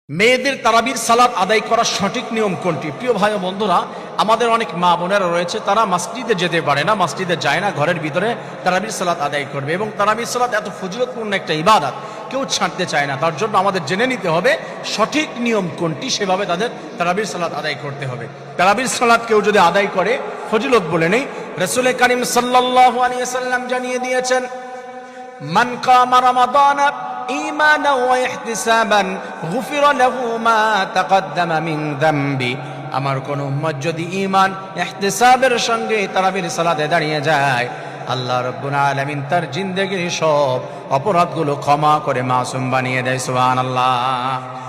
মেয়েদের তারাবির সালাত আদায় করার সঠিক নিয়ম কোনটি? প্রিয় ভাই ও বন্ধুরা, আমাদের অনেক মা বোনেরা রয়েছে, তারা মসজিদে যেতে পারে না, মসজিদে যায় না, ঘরের ভিতরে তারাবির সালাত আদায় করবে। এবং তারাবির সালাত এত ফজিলতপূর্ণ একটা ইবাদত, কেউ ছাড়তে চায় না। তার জন্য আমাদের জেনে নিতে হবে সঠিক নিয়ম কোনটি, সেভাবে তাদের তারাবির সালাত আদায় করতে হবে। তারাবির সালাত কেউ যদি আদায় করে, ফজিলত বলে নেই, রাসূল কারীম সাল্লাল্লাহু আলাইহি ওয়াসাল্লাম জানিয়ে দিয়েছেন, মান কামা রমাদানা ঈমানা ওয়া ইহতিসাবান গুফিরা লাহু মা তাকদ্দামা মিন যামবি। আমার কোন উম্মত যদি ঈমান ইহতিসাবের সঙ্গে তারাবির সালাতে দাঁড়িয়ে যায়, আল্লাহ রাব্বুল আলামিন তার জিন্দেগির সব অপরাধগুলো ক্ষমা করে মাসুম বানিয়ে দেয়। সুবহানাল্লাহ।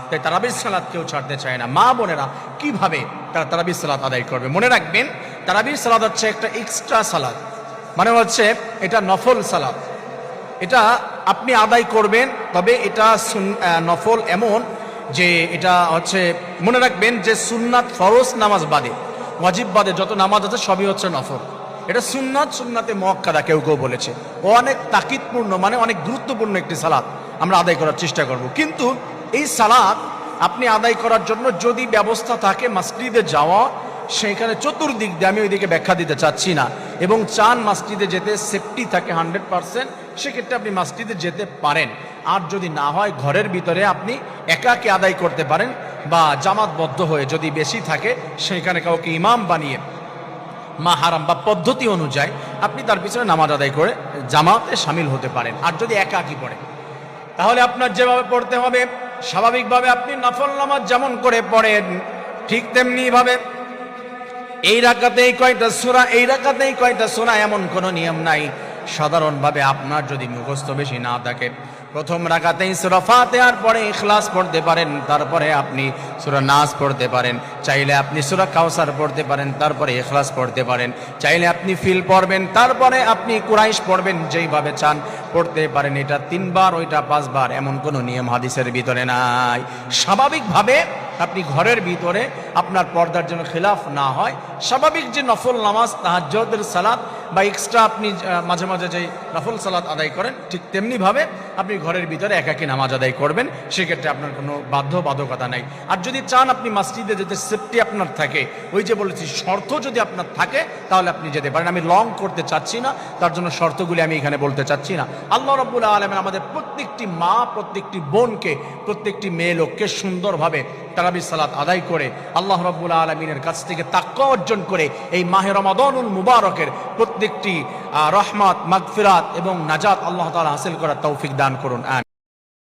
তাই তারাবির সালাত কেউ ছাড়তে চায় না। মা বোনেরা কিভাবে তারা তারাবির সালাত আদায় করবে? মনে রাখবেন, তারাবির সালাত হচ্ছে একটা এক্সট্রা সালাত, মানে হচ্ছে এটা নফল সালাত। এটা আপনি আদায় করবেন, তবে এটা নফল এমন যে এটা হচ্ছে, মনে রাখবেন যে সুন্নাত ফরজ নামাজ বাদে, ওয়াজিব বাদে যত নামাজ আছে সবই হচ্ছে নফল। এটা সুন্নাত, সুন্নাতে মুআক্কাদা কেউ কেউ বলেছে। ও অনেক তাকিদপূর্ণ, মানে অনেক গুরুত্বপূর্ণ একটি সালাত আমরা আদায় করার চেষ্টা করব। কিন্তু এই সালাত আপনি আদায় করার জন্য যদি ব্যবস্থা থাকে মসজিদে যাওয়া, সেখানে চতুর্দিক দিয়ে, আমি ওইদিকে ব্যাখ্যা দিতে চাচ্ছি না, এবং চান মসজিদে যেতে, সেফটি থাকে 100%, সেক্ষেত্রে আপনি মসজিদে যেতে পারেন। আর যদি না হয়, ঘরের ভিতরে আপনি একাকে আদায় করতে পারেন, বা জামাতবদ্ধ হয়ে যদি বেশি থাকে, সেখানে কাউকে ইমাম বানিয়ে মাহারাম বা পদ্ধতি অনুযায়ী আপনি তার পিছনে নামাজ আদায় করে জামাতে শামিল হতে পারেন। আর যদি একাকি পড়ে, তাহলে আপনার যেভাবে পড়তে হবে, স্বাভাবিকভাবে আপনি নফল নামাজ যেমন করে পড়েন, ঠিক তেমনি ভাবে এই রাকাতেই কয়টা সূরা, এই রাকাতেই কয়টা সূরা, এমন কোনো নিয়ম নাই। সাধারণভাবে আপনার যদি মুখস্থ বেশি না থাকে, প্রথম রাকাতেই সূরা ফাতিহার পরে ইখলাস পড়তে পারেন, তারপরে আপনি সূরা নাস পড়তে পারেন, চাইলে আপনি সূরা কাউসার পড়তে পারেন, তারপরে ইখলাস পড়তে পারেন, চাইলে আপনি ফিল পড়বেন, তারপরে আপনি কুরাইশ পড়বেন, যেইভাবে চান পড়তে পারেন। এটা 3 বার, ওইটা 5 বার, এমন কোনো নিয়ম হাদিসের ভিতরে নাই। স্বাভাবিকভাবে আপনি ঘরের ভিতরে, আপনার পর্দার জন্য খিলাফ না হয়, স্বাভাবিক যে নফল নামাজ, তাহাজ্জুদের সালাত বা এক্সট্রা আপনি মাঝে মাঝে যে নফল সালাত আদায় করেন, ঠিক তেমনিভাবে আপনি ঘরের ভিতরে একাকী নামাজ আদায় করবেন। সেক্ষেত্রে আপনার কোনো বাধ্যবাধকতা নাই। আর যদি চান আপনি মসজিদে যেতে, সেফটি আপনার থাকে, ওই যে বলেছি শর্ত যদি আপনার থাকে, তাহলে আপনি যেতে পারেন। আমি লং করতে চাচ্ছি না, তার জন্য শর্তগুলি আমি এখানে বলতে চাচ্ছি না। আল্লাহ রাব্বুল আলামিন আমাদের প্রত্যেকটি মা, প্রত্যেকটি বোনকে, প্রত্যেকটি মেয়ে লোককে সুন্দরভাবে তারাবির সালাত আদায় করে আল্লাহ রাব্বুল আলামিনের কাছ থেকে তাকওয়া অর্জন করে এই মাহে রমাদানুল মুবারকের প্রত্যেকটি রহমত, মাগফিরাত এবং নাজাত আল্লাহ তাআলা হাসিল করার তৌফিক দান করুন।